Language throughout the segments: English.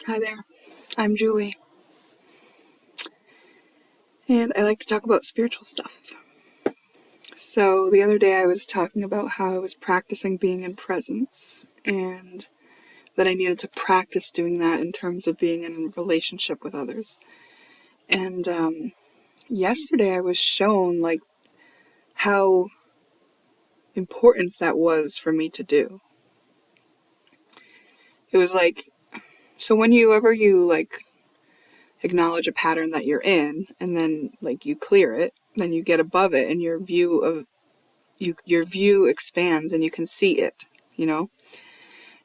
Hi there, I'm Julie, and I like to talk about spiritual stuff. So, the other day I was talking about how I was practicing being in presence, and that I needed to practice doing that in terms of being in a relationship with others. And yesterday I was shown, how important that was for me to do. It was so whenever you acknowledge a pattern that you're in, and then you clear it, then you get above it, and your view expands and you can see it, you know?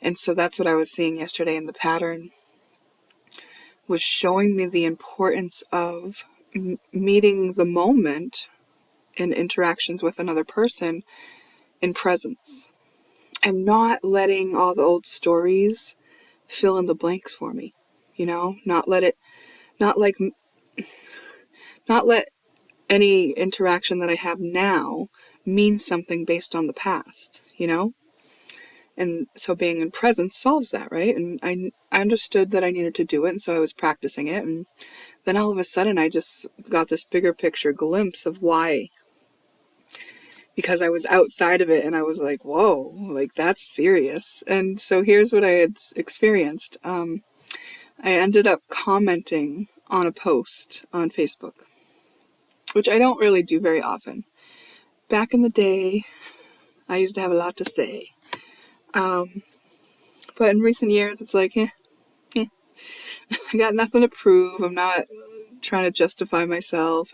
And so that's what I was seeing yesterday, and the pattern was showing me the importance of meeting the moment in interactions with another person in presence, and not letting all the old stories fill in the blanks for me, not let it, not like, not let any interaction that I have now mean something based on the past. And so being in presence solves that, right? And I understood that I needed to do it, and so I was practicing it. And then all of a sudden, I just got this bigger picture glimpse of why. Because I was outside of it, and I was like, whoa, that's serious. And so here's what I had experienced. I ended up commenting on a post on Facebook, which I don't really do very often. Back in the day, I used to have a lot to say. But in recent years, it's like, I got nothing to prove. I'm not trying to justify myself.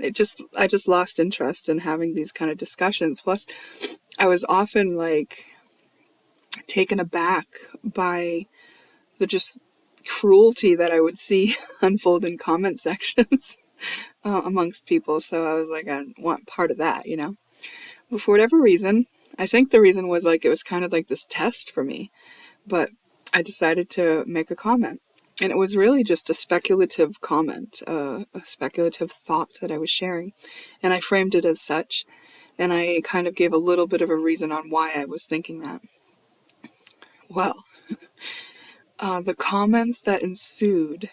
I just lost interest in having these kind of discussions. Plus, I was often taken aback by the just cruelty that I would see unfold in comment sections amongst people. So I was like, I don't want part of that. But for whatever reason, I think the reason was it was kind of like this test for me. But I decided to make a comment. And it was really just a speculative comment, a speculative thought that I was sharing. And I framed it as such. And I kind of gave a little bit of a reason on why I was thinking that. Well, the comments that ensued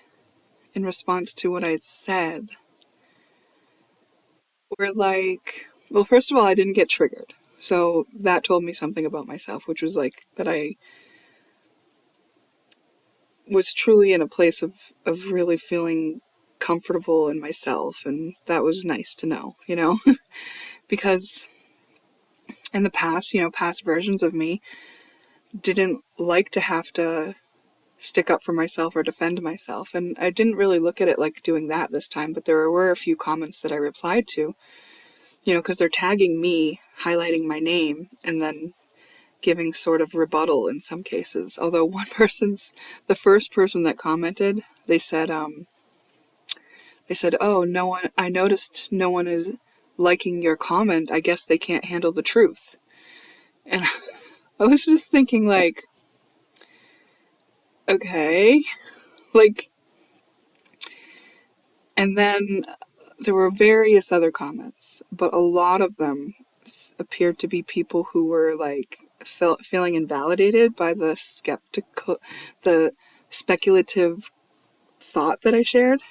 in response to what I had said were well, first of all, I didn't get triggered. So that told me something about myself, which was that I was truly in a place of really feeling comfortable in myself, and that was nice to know, because in the past, past versions of me didn't like to have to stick up for myself or defend myself, and I didn't really look at it like doing that this time, but there were a few comments that I replied to, because they're tagging me, highlighting my name, and then giving sort of rebuttal in some cases. Although the first person that commented, they said, oh, no one, I noticed no one is liking your comment. I guess they can't handle the truth. And I was just thinking okay, like, and then there were various other comments, but a lot of them appeared to be people who were feeling invalidated by the speculative thought that I shared.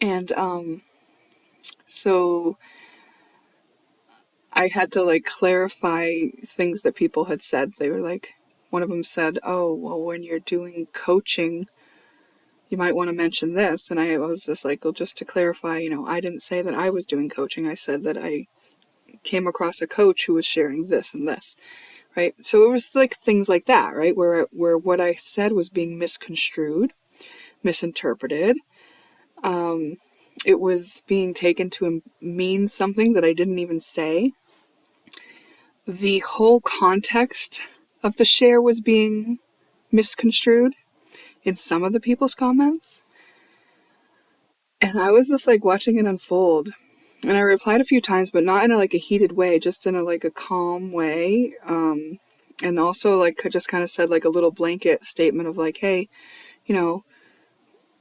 And so I had to clarify things that people had said. They were one of them said, oh, well, when you're doing coaching, you might want to mention this. And I was just well, just to clarify, I didn't say that I was doing coaching. I said that I came across a coach who was sharing this and this, right? So it was things like that, right? Where what I said was being misconstrued, misinterpreted. It was being taken to mean something that I didn't even say. The whole context of the share was being misconstrued in some of the people's comments. And I was just watching it unfold. And I replied a few times, but not in a heated way, just in a calm way. And also just kind of said a little blanket statement of hey,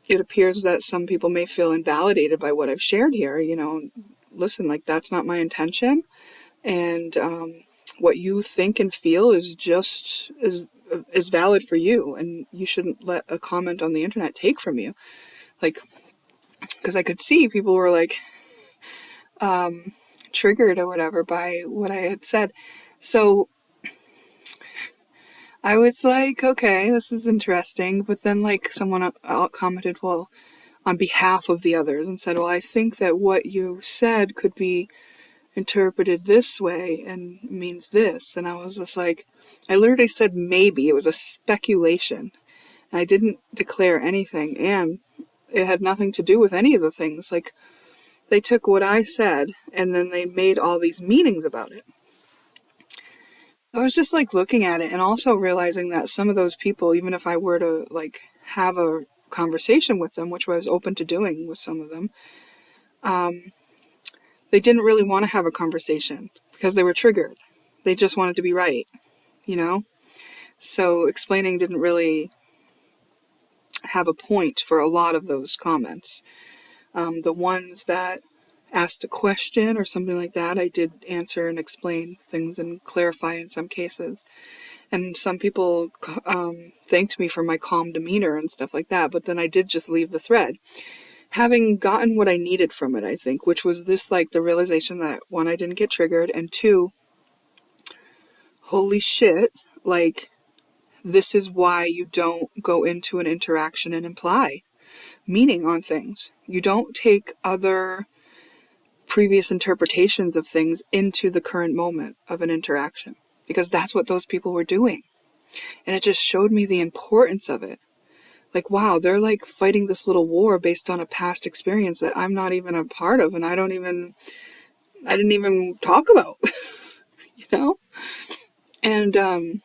it appears that some people may feel invalidated by what I've shared here. Listen, that's not my intention. And what you think and feel is just is valid for you, and you shouldn't let a comment on the internet take from you. Like, because I could see people were like triggered or whatever by what I had said. So I was like, okay, this is interesting. But then like someone commented, well, on behalf of the others, and said, well, I think that what you said could be interpreted this way and means this. And I was just like, I literally said maybe. It was a speculation. I didn't declare anything, and it had nothing to do with any of the things. Like, they took what I said and then they made all these meanings about it. I was just like looking at it and also realizing that some of those people, even if I were to like have a conversation with them, which I was open to doing with some of them, they didn't really want to have a conversation because they were triggered. They just wanted to be right, you know? So explaining didn't really have a point for a lot of those comments. The ones that asked a question or something like that, I did answer and explain things and clarify in some cases. And some people thanked me for my calm demeanor and stuff like that, but then I did just leave the thread. Having gotten what I needed from it, I think, which was this, like, the realization that, one, I didn't get triggered, and two, holy shit, like, this is why you don't go into an interaction and imply meaning on things. You don't take other previous interpretations of things into the current moment of an interaction, because that's what those people were doing. And it just showed me the importance of it. Like, wow, they're like fighting this little war based on a past experience that I'm not even a part of, and I didn't even talk about, you know? And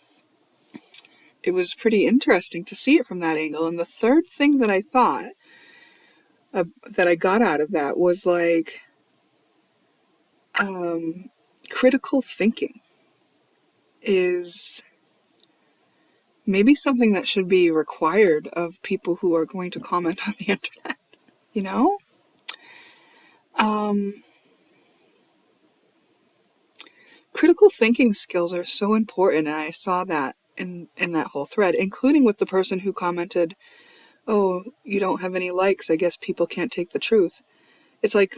it was pretty interesting to see it from that angle. And the third thing that I thought that I got out of that was like critical thinking is maybe something that should be required of people who are going to comment on the internet, you know? Critical thinking skills are so important, and I saw that in that whole thread, including with the person who commented, oh, you don't have any likes, I guess people can't take the truth. It's like,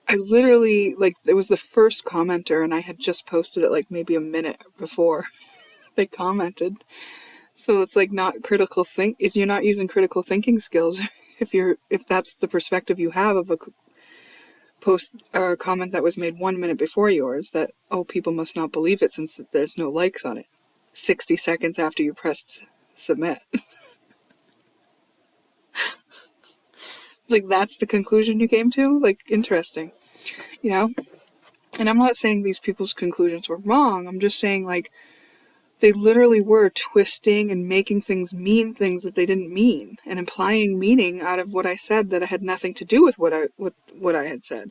I literally, like, it was the first commenter, and I had just posted it like maybe a minute before they commented. So it's like not critical is you're not using critical thinking skills if that's the perspective you have of a post or a comment that was made 1 minute before yours, that, oh, people must not believe it since there's no likes on it 60 seconds after you pressed submit. It's like, that's the conclusion you came to? Like, interesting, you know? And I'm not saying these people's conclusions were wrong. I'm just saying, like, they literally were twisting and making things mean things that they didn't mean, and implying meaning out of what I said that had nothing to do with what I had said.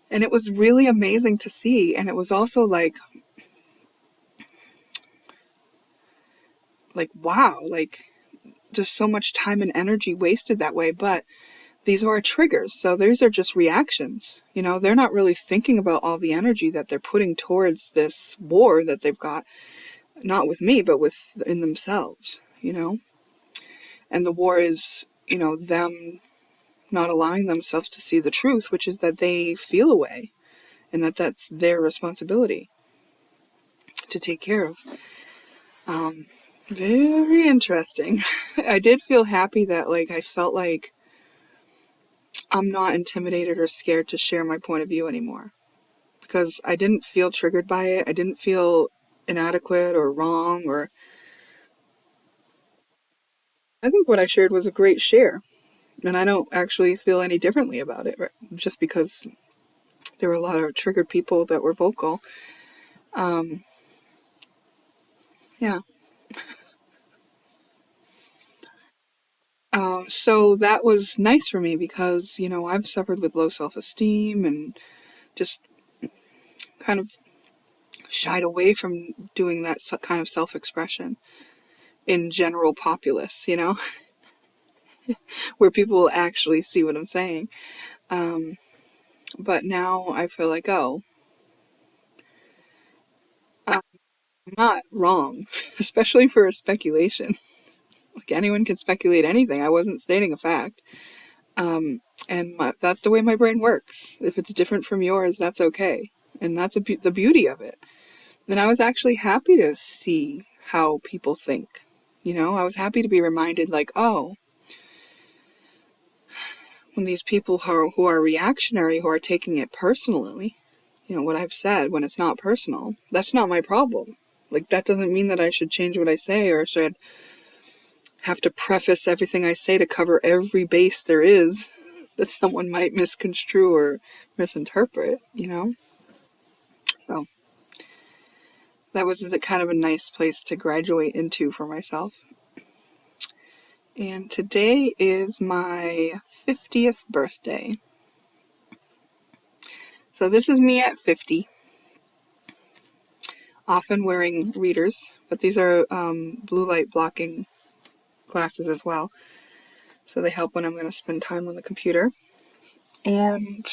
And it was really amazing to see. And it was also like, wow, like, just so much time and energy wasted that way. But these are triggers, so these are just reactions. You know, they're not really thinking about all the energy that they're putting towards this war that they've got, not with me, but in themselves, you know? And the war is, you know, them not allowing themselves to see the truth, which is that they feel a way, and that's their responsibility to take care of. Very interesting. I did feel happy that, like, I felt like I'm not intimidated or scared to share my point of view anymore, because I didn't feel triggered by it. I didn't feel inadequate or wrong, or I think what I shared was a great share, and I don't actually feel any differently about it, right? Just because there were a lot of triggered people that were vocal. Yeah. So that was nice for me because, you know, I've suffered with low self-esteem and just kind of shied away from doing that kind of self-expression in general populace, you know, where people will actually see what I'm saying. But now I feel like, oh, I'm not wrong, especially for a speculation. Like anyone can speculate anything. I wasn't stating a fact. That's the way my brain works. If it's different from yours, that's okay. And that's the beauty of it. And I was actually happy to see how people think. I was happy to be reminded, like, oh, when these people who are reactionary, who are taking it personally, what I've said, when it's not personal, that's not my problem. Like, that doesn't mean that I should change what I say or should have to preface everything I say to cover every base there is that someone might misconstrue or misinterpret. So that was a kind of a nice place to graduate into for myself. And today is my 50th birthday. So this is me at 50, often wearing readers, but these are blue light blocking glasses as well. So they help when I'm going to spend time on the computer. And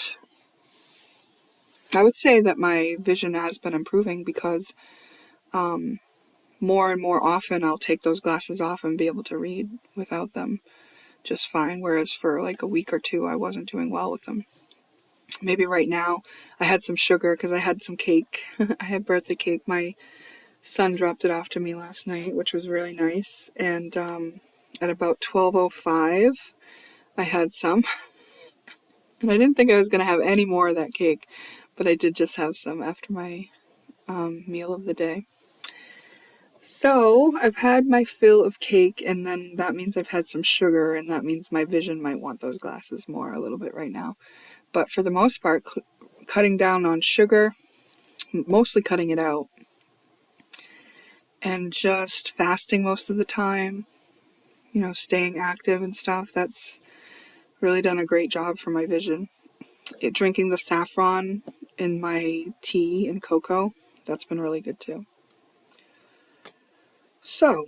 I would say that my vision has been improving because more and more often I'll take those glasses off and be able to read without them just fine, whereas for like a week or two I wasn't doing well with them. Maybe right now I had some sugar because I had some cake. I had birthday cake. My son dropped it off to me last night, which was really nice. And at about 12:05 I had some. And I didn't think I was going to have any more of that cake, but I did just have some after my meal of the day. So I've had my fill of cake, and then that means I've had some sugar, and that means my vision might want those glasses more a little bit right now. But for the most part, cutting down on sugar, mostly cutting it out, and just fasting most of the time, staying active and stuff, that's really done a great job for my vision. Drinking the saffron in my tea and cocoa, that's been really good too. So,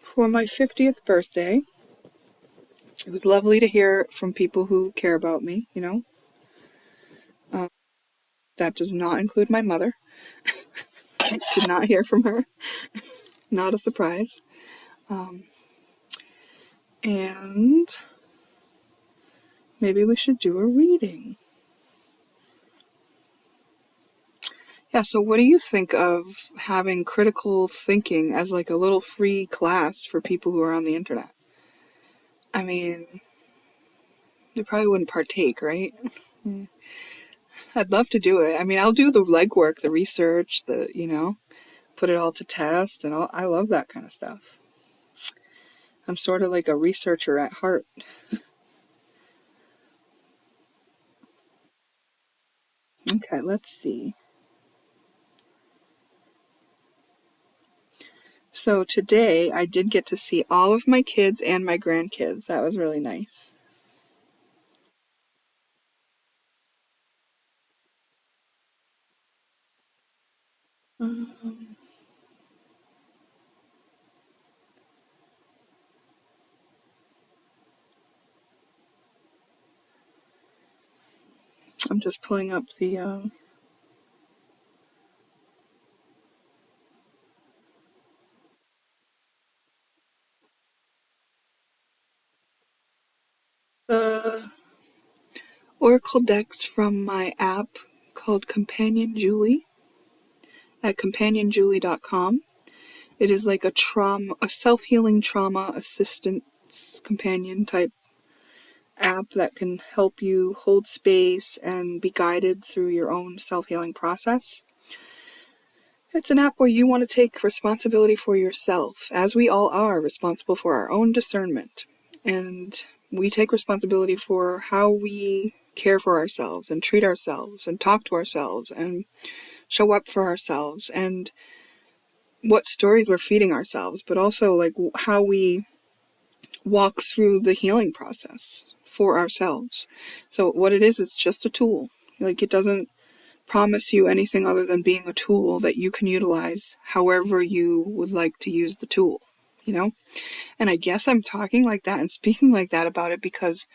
for my 50th birthday, it was lovely to hear from people who care about me. That does not include my mother. I did not hear from her. Not a surprise. And maybe we should do a reading. Yeah, so what do you think of having critical thinking as like a little free class for people who are on the internet? I mean, they probably wouldn't partake, right? I'd love to do it. I mean, I'll do the legwork, the research, put it all to test, and I love that kind of stuff. I'm sort of like a researcher at heart. Okay, let's see. So today I did get to see all of my kids and my grandkids. That was really nice. Um, I'm just pulling up the Oracle decks from my app called Companion Julie at companionjulie.com. It is like a self-healing trauma assistance companion type app that can help you hold space and be guided through your own self-healing process. It's an app where you want to take responsibility for yourself, as we all are responsible for our own discernment. And we take responsibility for how we care for ourselves and treat ourselves and talk to ourselves and show up for ourselves and what stories we're feeding ourselves, but also like how we walk through the healing process for ourselves. So what it is just a tool. Like, it doesn't promise you anything other than being a tool that you can utilize however you would like to use the tool. And I guess I'm talking like that and speaking like that about it because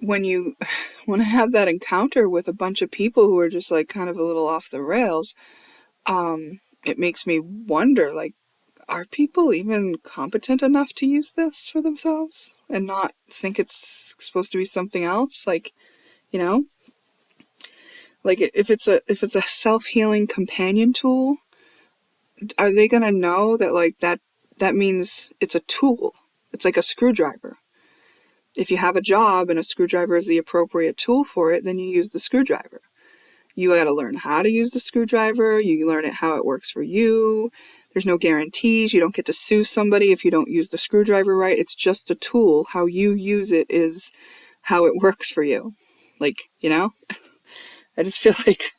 when you when I have that encounter with a bunch of people who are just like kind of a little off the rails, it makes me wonder, like, are people even competent enough to use this for themselves and not think it's supposed to be something else? Like, you know, like if it's a self-healing companion tool, are they gonna know that like that means it's a tool? It's like a screwdriver. If you have a job and a screwdriver is the appropriate tool for it, then you use the screwdriver. You got to learn how to use the screwdriver. You learn it how it works for you. There's no guarantees. You don't get to sue somebody if you don't use the screwdriver right. It's just a tool. How you use it is how it works for you. Like, you know? I just feel like,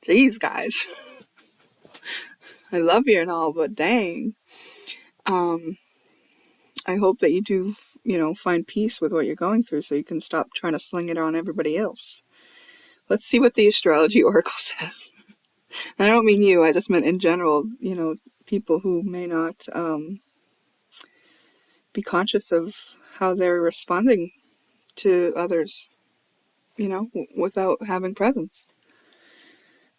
geez, guys. I love you and all, but dang. I hope that you do, find peace with what you're going through so you can stop trying to sling it on everybody else. Let's see what the astrology oracle says. And I don't mean you, I just meant in general, people who may not be conscious of how they're responding to others, without having presence.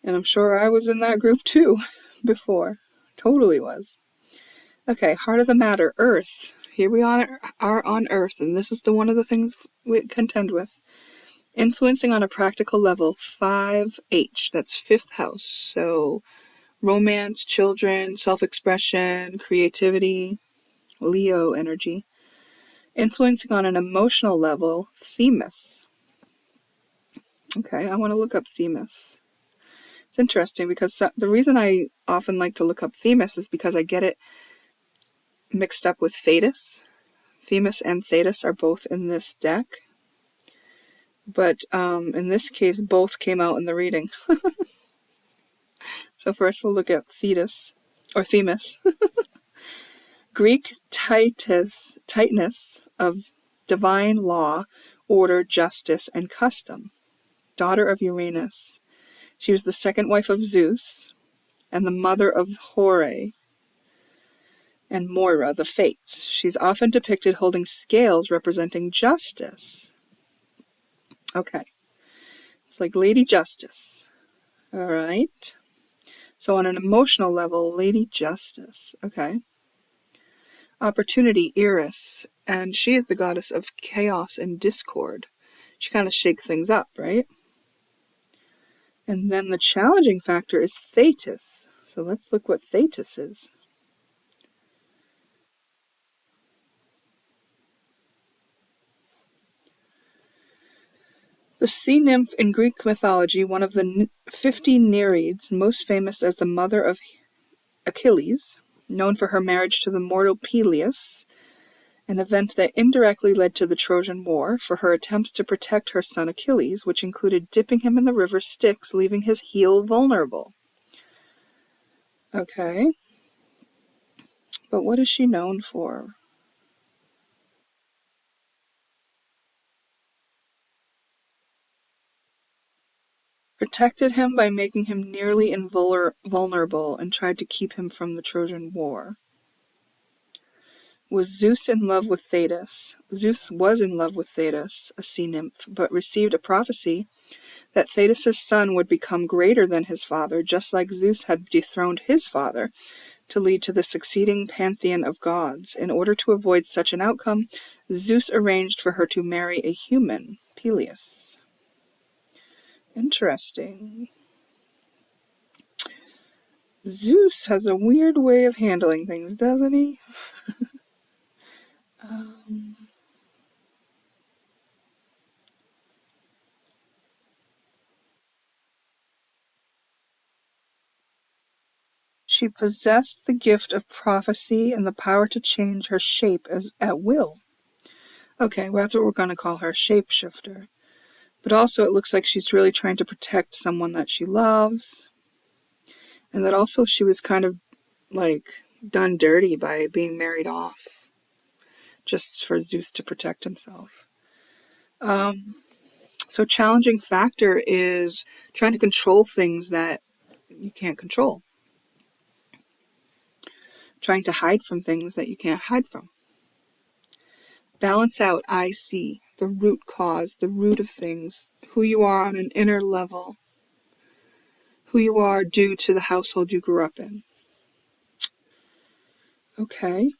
And I'm sure I was in that group too before. Totally was. Okay, heart of the matter, Earth. Here we are on Earth, and this is one of the things we contend with. Influencing on a practical level, 5H, that's fifth house. So romance, children, self-expression, creativity, Leo energy. Influencing on an emotional level, Themis. Okay, I want to look up Themis. It's interesting because the reason I often like to look up Themis is because I get it mixed up with Thetis. Themis and Thetis are both in this deck. But in this case, both came out in the reading. So first we'll look at Thetis, or Themis. Greek tightness of divine law, order, justice, and custom. Daughter of Uranus. She was the second wife of Zeus and the mother of Hore and Moira, the Fates. She's often depicted holding scales representing justice. Okay. It's like Lady Justice. All right. So on an emotional level, Lady Justice. Okay. Opportunity, Eris. And she is the goddess of chaos and discord. She kind of shakes things up, right? And then the challenging factor is Thetis. So let's look what Thetis is. The sea nymph in Greek mythology, one of the 50 Nereids, most famous as the mother of Achilles, known for her marriage to the mortal Peleus, an event that indirectly led to the Trojan War, for her attempts to protect her son Achilles, which included dipping him in the river Styx, leaving his heel vulnerable. Okay. But what is she known for? Protected him by making him nearly invulnerable and tried to keep him from the Trojan War. Was Zeus in love with Thetis? Zeus was in love with Thetis, a sea nymph, but received a prophecy that Thetis' son would become greater than his father, just like Zeus had dethroned his father, to lead to the succeeding pantheon of gods. In order to avoid such an outcome, Zeus arranged for her to marry a human, Peleus. Interesting. Zeus has a weird way of handling things, doesn't he? She possessed the gift of prophecy and the power to change her shape at will. Okay, well, that's what we're going to call her, shapeshifter. But also it looks like she's really trying to protect someone that she loves. And that also she was kind of like done dirty by being married off just for Zeus to protect himself. So challenging factor is trying to control things that you can't control. Trying to hide from things that you can't hide from. Balance out, I see. the root cause, the root of things, who you are on an inner level, who you are due to the household you grew up in. Okay.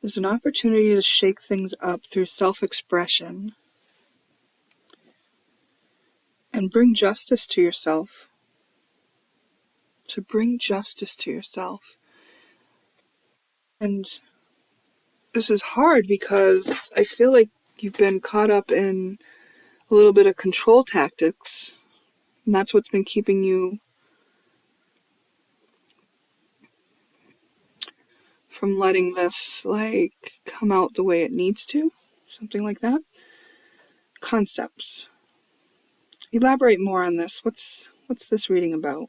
There's an opportunity to shake things up through self-expression and bring justice to yourself. To bring justice to yourself. And this is hard because I feel like you've been caught up in a little bit of control tactics, and that's what's been keeping you from letting this come out the way it needs to, something like that. Concepts. Elaborate more on this. What's this reading about?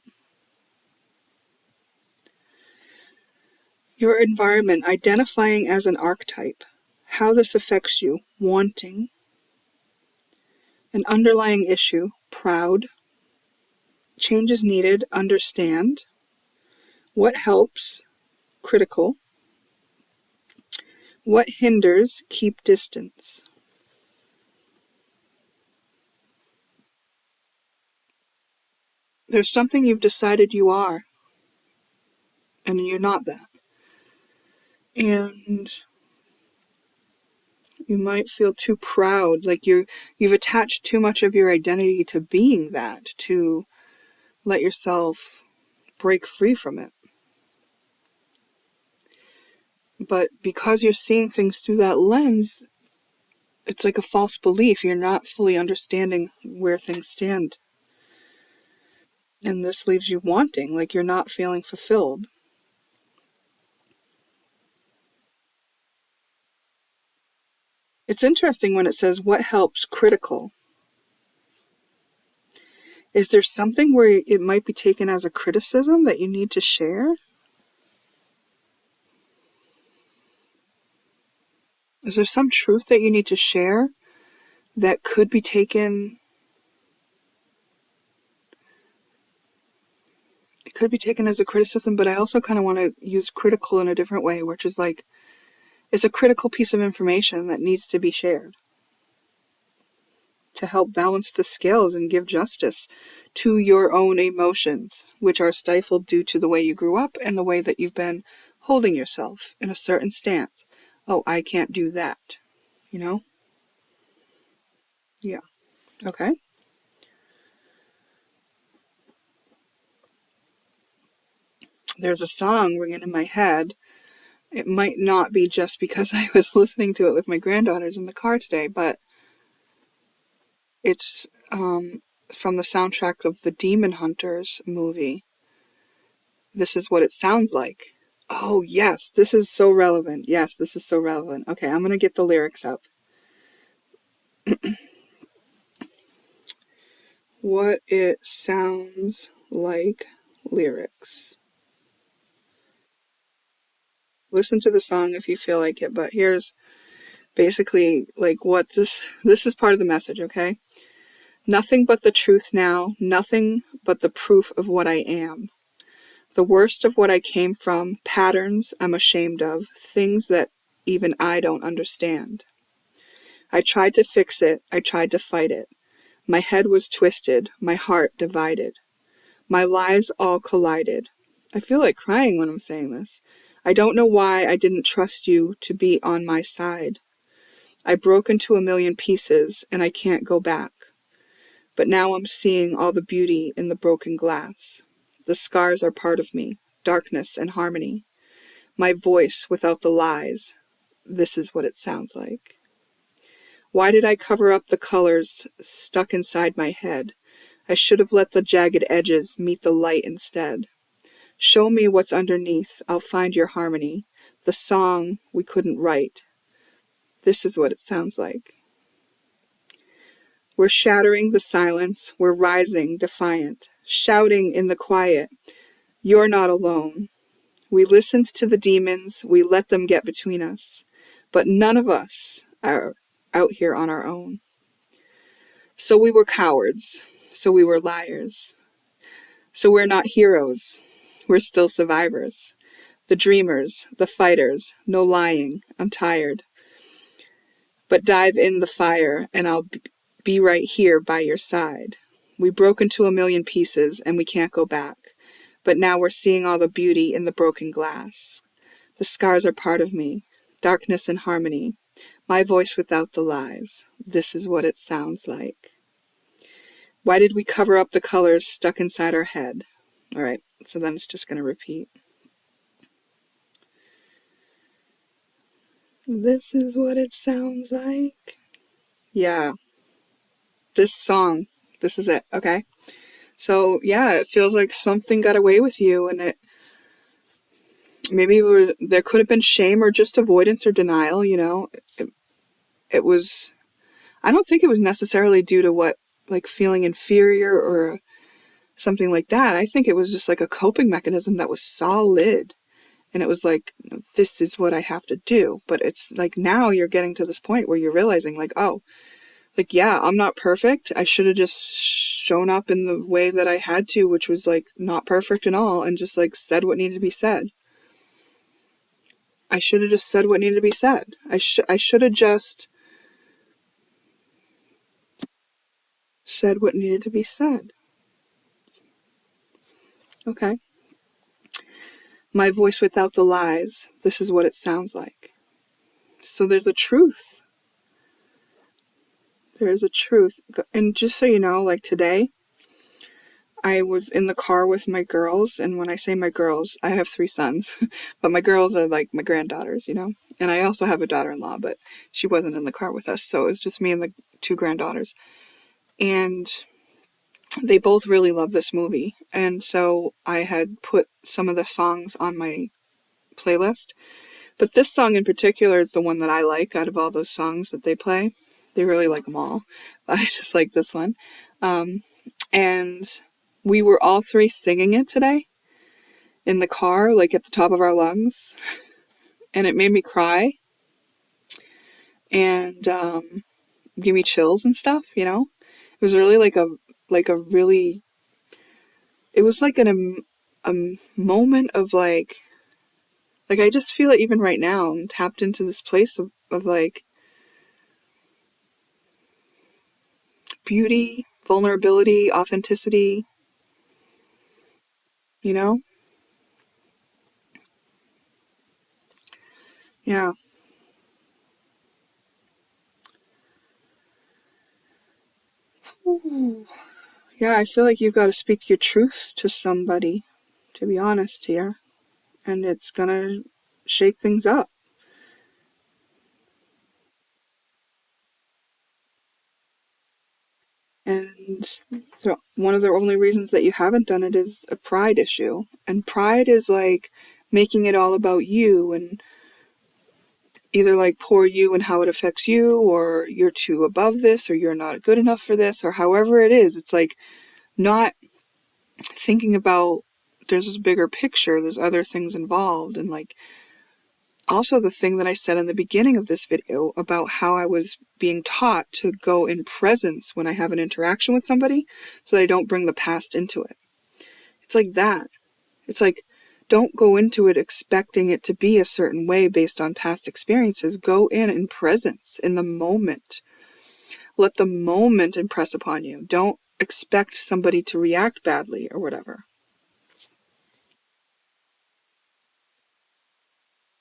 Your environment, identifying as an archetype. How this affects you, wanting. An underlying issue, proud. Changes needed, understand. What helps, critical. What hinders, keep distance. There's something you've decided you are, and you're not that. And you might feel too proud, like you've attached too much of your identity to being that, to let yourself break free from it. But because you're seeing things through that lens, it's like a false belief. You're not fully understanding where things stand. And this leaves you wanting, like you're not feeling fulfilled. It's interesting when it says, what helps, critical. Is there something where it might be taken as a criticism that you need to share? Is there some truth that you need to share that could be taken? It could be taken as a criticism, but I also kind of want to use critical in a different way, which is like, it's a critical piece of information that needs to be shared to help balance the scales and give justice to your own emotions, which are stifled due to the way you grew up and the way that you've been holding yourself in a certain stance. Oh, I can't do that, you know? Yeah. Okay. There's a song ringing in my head. It might not be just because I was listening to it with my granddaughters in the car today, but it's from the soundtrack of the Demon Hunters movie. This is what it sounds like. Oh, yes, this is so relevant. Yes, this is so relevant. Okay, I'm going to get the lyrics up. What it sounds like lyrics. Listen to the song if you feel like it, but here's basically like what this is part of the message, okay? Nothing but the truth now, nothing but the proof of what I am. The worst of what I came from, patterns I'm ashamed of, things that even I don't understand. I tried to fix it, I tried to fight it. My head was twisted, my heart divided. My lies all collided. I feel like crying when I'm saying this. I don't know why I didn't trust you to be on my side. I broke into a million pieces and I can't go back. But now I'm seeing all the beauty in the broken glass. The scars are part of me, darkness and harmony. My voice without the lies. This is what it sounds like. Why did I cover up the colors stuck inside my head? I should have let the jagged edges meet the light instead. Show me what's underneath, I'll find your harmony. The song we couldn't write. This is what it sounds like. We're shattering the silence, we're rising defiant, shouting in the quiet, you're not alone. We listened to the demons, we let them get between us, but none of us are out here on our own. So we were cowards, so we were liars. So we're not heroes, we're still survivors. The dreamers, the fighters, no lying, I'm tired. But dive in the fire and I'll be right here by your side. We broke into a million pieces and we can't go back. But now we're seeing all the beauty in the broken glass. The scars are part of me. Darkness and harmony. My voice without the lies. This is what it sounds like. Why did we cover up the colors stuck inside our head? All right, so then it's just going to repeat. This is what it sounds like. Yeah, this song, this is it, okay? So yeah, it feels like something got away with you, and it maybe there could have been shame or just avoidance or denial, you know? It was, I don't think it was necessarily due to what, like feeling inferior or something like that. I think it was just like a coping mechanism that was solid. And it was like, this is what I have to do. But it's like now you're getting to this point where you're realizing like, oh, like, yeah, I'm not perfect. I should have just shown up in the way that I had to, which was like not perfect at all, and just like said what needed to be said. I should have just said what needed to be said. I should have just said what needed to be said. Okay. My voice without the lies. This is what it sounds like. So there's a truth. There is a truth. And just so you know, like today, I was in the car with my girls. And when I say my girls, I have 3 sons. But my girls are like my granddaughters, you know. And I also have a daughter-in-law, but she wasn't in the car with us. So it was just me and the 2 granddaughters. And they both really love this movie. And so I had put some of the songs on my playlist. But this song in particular is the one that I like out of all those songs that they play. They really like them all. I just like this one. And we were all 3 singing it today in the car, like at the top of our lungs. And it made me cry and give me chills and stuff, you know? It was really like a really, it was like a moment of like I just feel it even right now. I'm tapped into this place of like beauty, vulnerability, authenticity, you know? Yeah. Ooh. Yeah, I feel like you've got to speak your truth to somebody, to be honest here. And it's gonna shake things up. And one of the only reasons that you haven't done it is a pride issue. And pride is like making it all about you and either like poor you and how it affects you, or you're too above this, or you're not good enough for this, or however it is. It's like not thinking about there's this bigger picture, there's other things involved. And like also the thing that I said in the beginning of this video about how I was being taught to go in presence when I have an interaction with somebody so that I don't bring the past into it. It's like that. It's like, don't go into it expecting it to be a certain way based on past experiences. Go in presence, in the moment. Let the moment impress upon you. Don't expect somebody to react badly or whatever.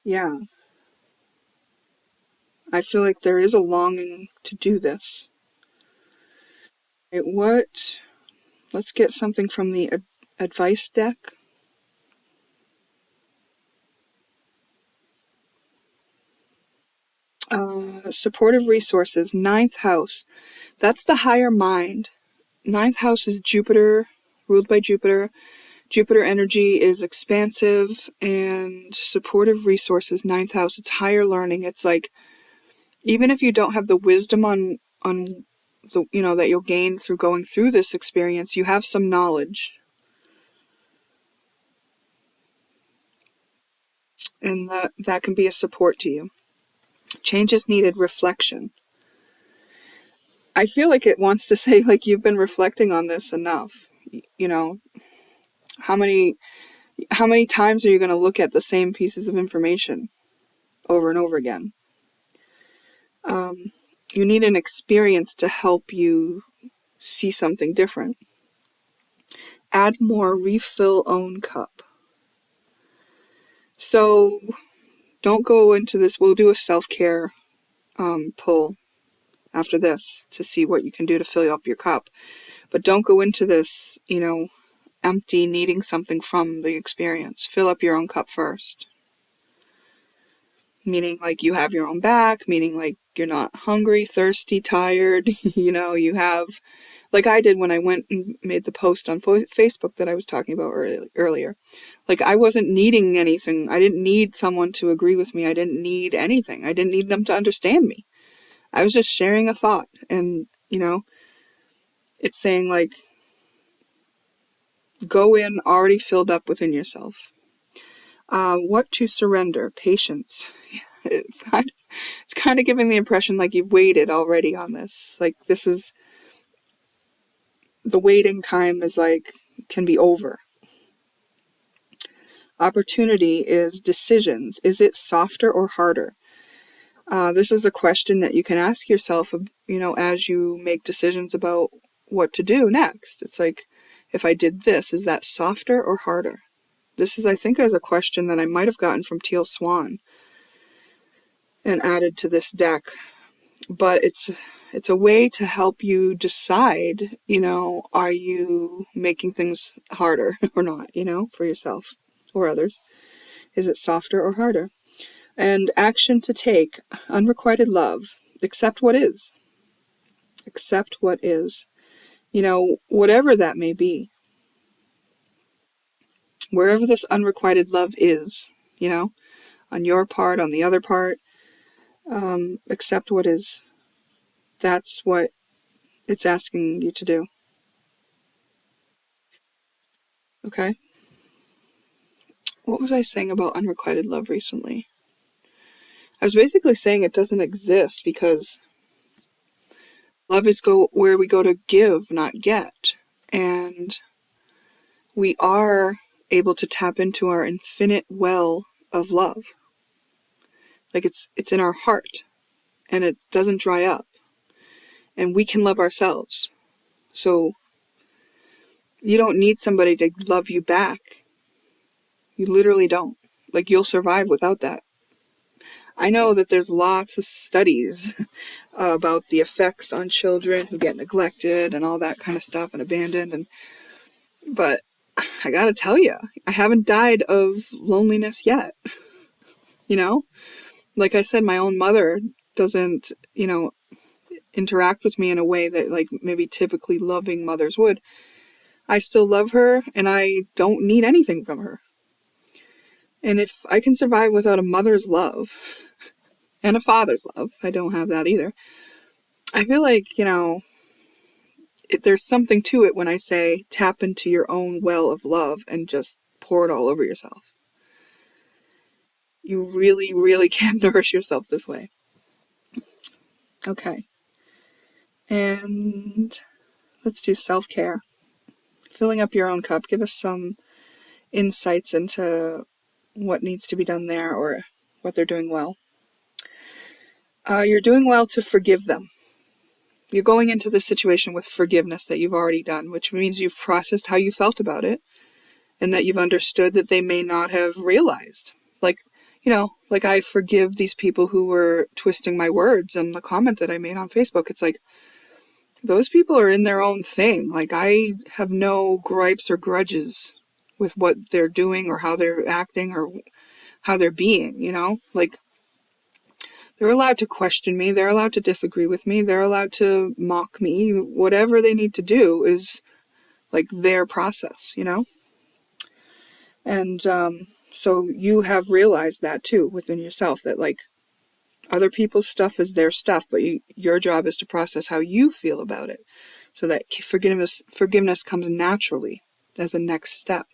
Yeah. I feel like there is a longing to do this. Okay, let's get something from the advice deck. Supportive resources, 9th house. That's the higher mind. 9th house is Jupiter, ruled by Jupiter. Jupiter energy is expansive and supportive resources, 9th house. It's higher learning. It's like, even if you don't have the wisdom on the, you know, that you'll gain through going through this experience, you have some knowledge. And that can be a support to you. Change is needed, reflection. I feel like it wants to say, like, you've been reflecting on this enough. You know, how many, How many times are you going to look at the same pieces of information over and over again? You need an experience to help you see something different. Add more, refill own cup. So don't go into this. We'll do a self-care pull after this to see what you can do to fill up your cup. But don't go into this, empty, needing something from the experience. Fill up your own cup first. Meaning like you have your own back, meaning like you're not hungry, thirsty, tired, you have, like I did when I went and made the post on Facebook that I was talking about earlier. Like I wasn't needing anything. I didn't need someone to agree with me. I didn't need anything. I didn't need them to understand me. I was just sharing a thought. And, it's saying like, go in already filled up within yourself. What to surrender? Patience. It's kind of giving the impression like you've waited already on this. Like this is, the waiting time is like, can be over. Opportunity is decisions. Is it softer or harder? This is a question that you can ask yourself, as you make decisions about what to do next. It's like, if I did this, is that softer or harder? This is, I think, is a question that I might have gotten from Teal Swan and added to this deck. But it's a way to help you decide, are you making things harder or not, for yourself or others? Is it softer or harder? And action to take, unrequited love, accept what is. Accept what is. Whatever that may be. Wherever this unrequited love is, on your part, on the other part, accept what is. That's what it's asking you to do. Okay? What was I saying about unrequited love recently? I was basically saying it doesn't exist because love is where we go to give, not get. And we are able to tap into our infinite well of love. Like it's in our heart and it doesn't dry up. And we can love ourselves. So you don't need somebody to love you back. You literally don't. Like you'll survive without that. I know that there's lots of studies about the effects on children who get neglected and all that kind of stuff and abandoned. But I gotta tell you, I haven't died of loneliness yet. Like I said, my own mother doesn't, interact with me in a way that like maybe typically loving mothers would. I still love her and I don't need anything from her. And if I can survive without a mother's love and a father's love, I don't have that either. I feel like, there's something to it when I say tap into your own well of love and just pour it all over yourself. You really, really can nourish yourself this way. Okay. And let's do self-care. Filling up your own cup. Give us some insights into what needs to be done there or what they're doing well. You're doing well to forgive them. You're going into this situation with forgiveness that you've already done, which means you've processed how you felt about it and that you've understood that they may not have realized. Like, like I forgive these people who were twisting my words and the comment that I made on Facebook. It's like, those people are in their own thing. Like I have no gripes or grudges with what they're doing or how they're acting or how they're being, like they're allowed to question me. They're allowed to disagree with me. They're allowed to mock me. Whatever they need to do is like their process, And so you have realized that too within yourself that like other people's stuff is their stuff, but your job is to process how you feel about it so that forgiveness comes naturally as a next step.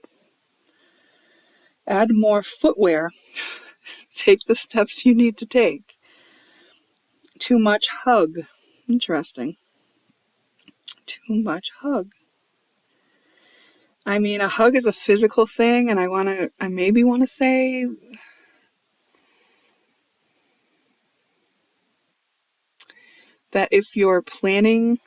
Add more footwear. Take the steps you need to take. Too much hug. Interesting. Too much hug. I mean, a hug is a physical thing, and I maybe want to say that if you're planning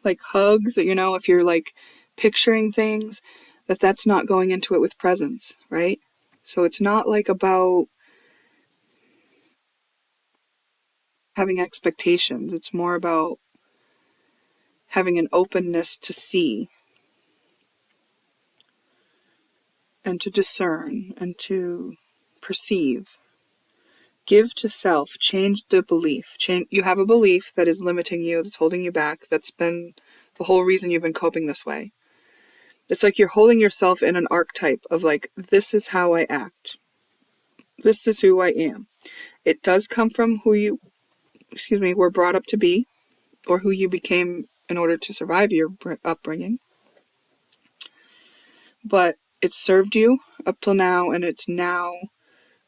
like hugs, if you're like picturing things, that's not going into it with presence, right? So it's not like about having expectations. It's more about having an openness to see and to discern and to perceive. Give to self, change the belief. You have a belief that is limiting you, that's holding you back, that's been the whole reason you've been coping this way. It's like you're holding yourself in an archetype of like, this is how I act. This is who I am. It does come from who you, were brought up to be, or who you became in order to survive your upbringing. But it served you up till now, and it's now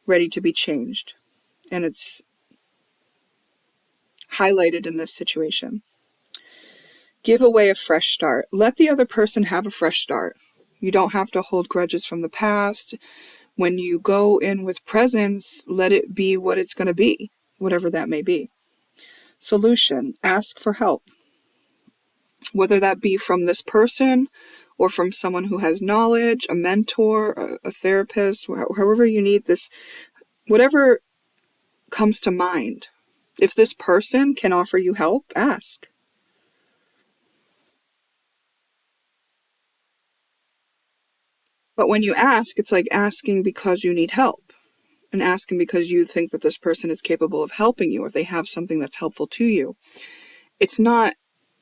ready to be changed. And it's highlighted in this situation. Give away a fresh start. Let the other person have a fresh start. You don't have to hold grudges from the past. When you go in with presence, let it be what it's going to be, whatever that may be. Solution, ask for help. Whether that be from this person or from someone who has knowledge, a mentor, a therapist, however you need this, whatever comes to mind. If this person can offer you help, ask. But when you ask, it's like asking because you need help and asking because you think that this person is capable of helping you or they have something that's helpful to you. It's not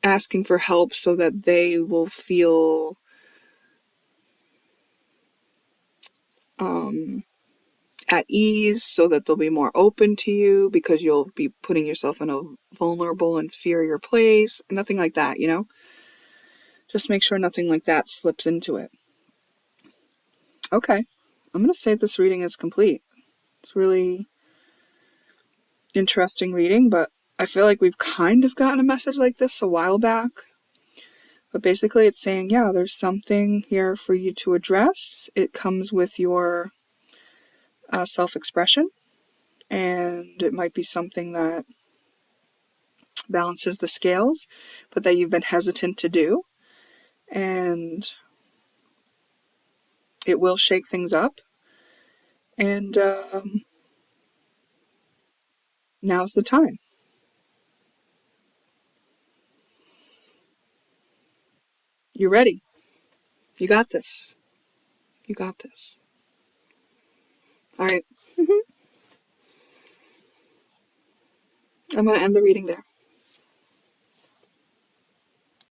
asking for help so that they will feel at ease, so that they'll be more open to you because you'll be putting yourself in a vulnerable, inferior place. Nothing like that, Just make sure nothing like that slips into it. Okay, I'm going to say this reading is complete. It's really interesting reading, but I feel like we've kind of gotten a message like this a while back. But basically it's saying, yeah, there's something here for you to address. It comes with your self-expression, and it might be something that balances the scales, but that you've been hesitant to do. And it will shake things up. And now's the time. You're ready. You got this. You got this. All right. I'm going to end the reading there.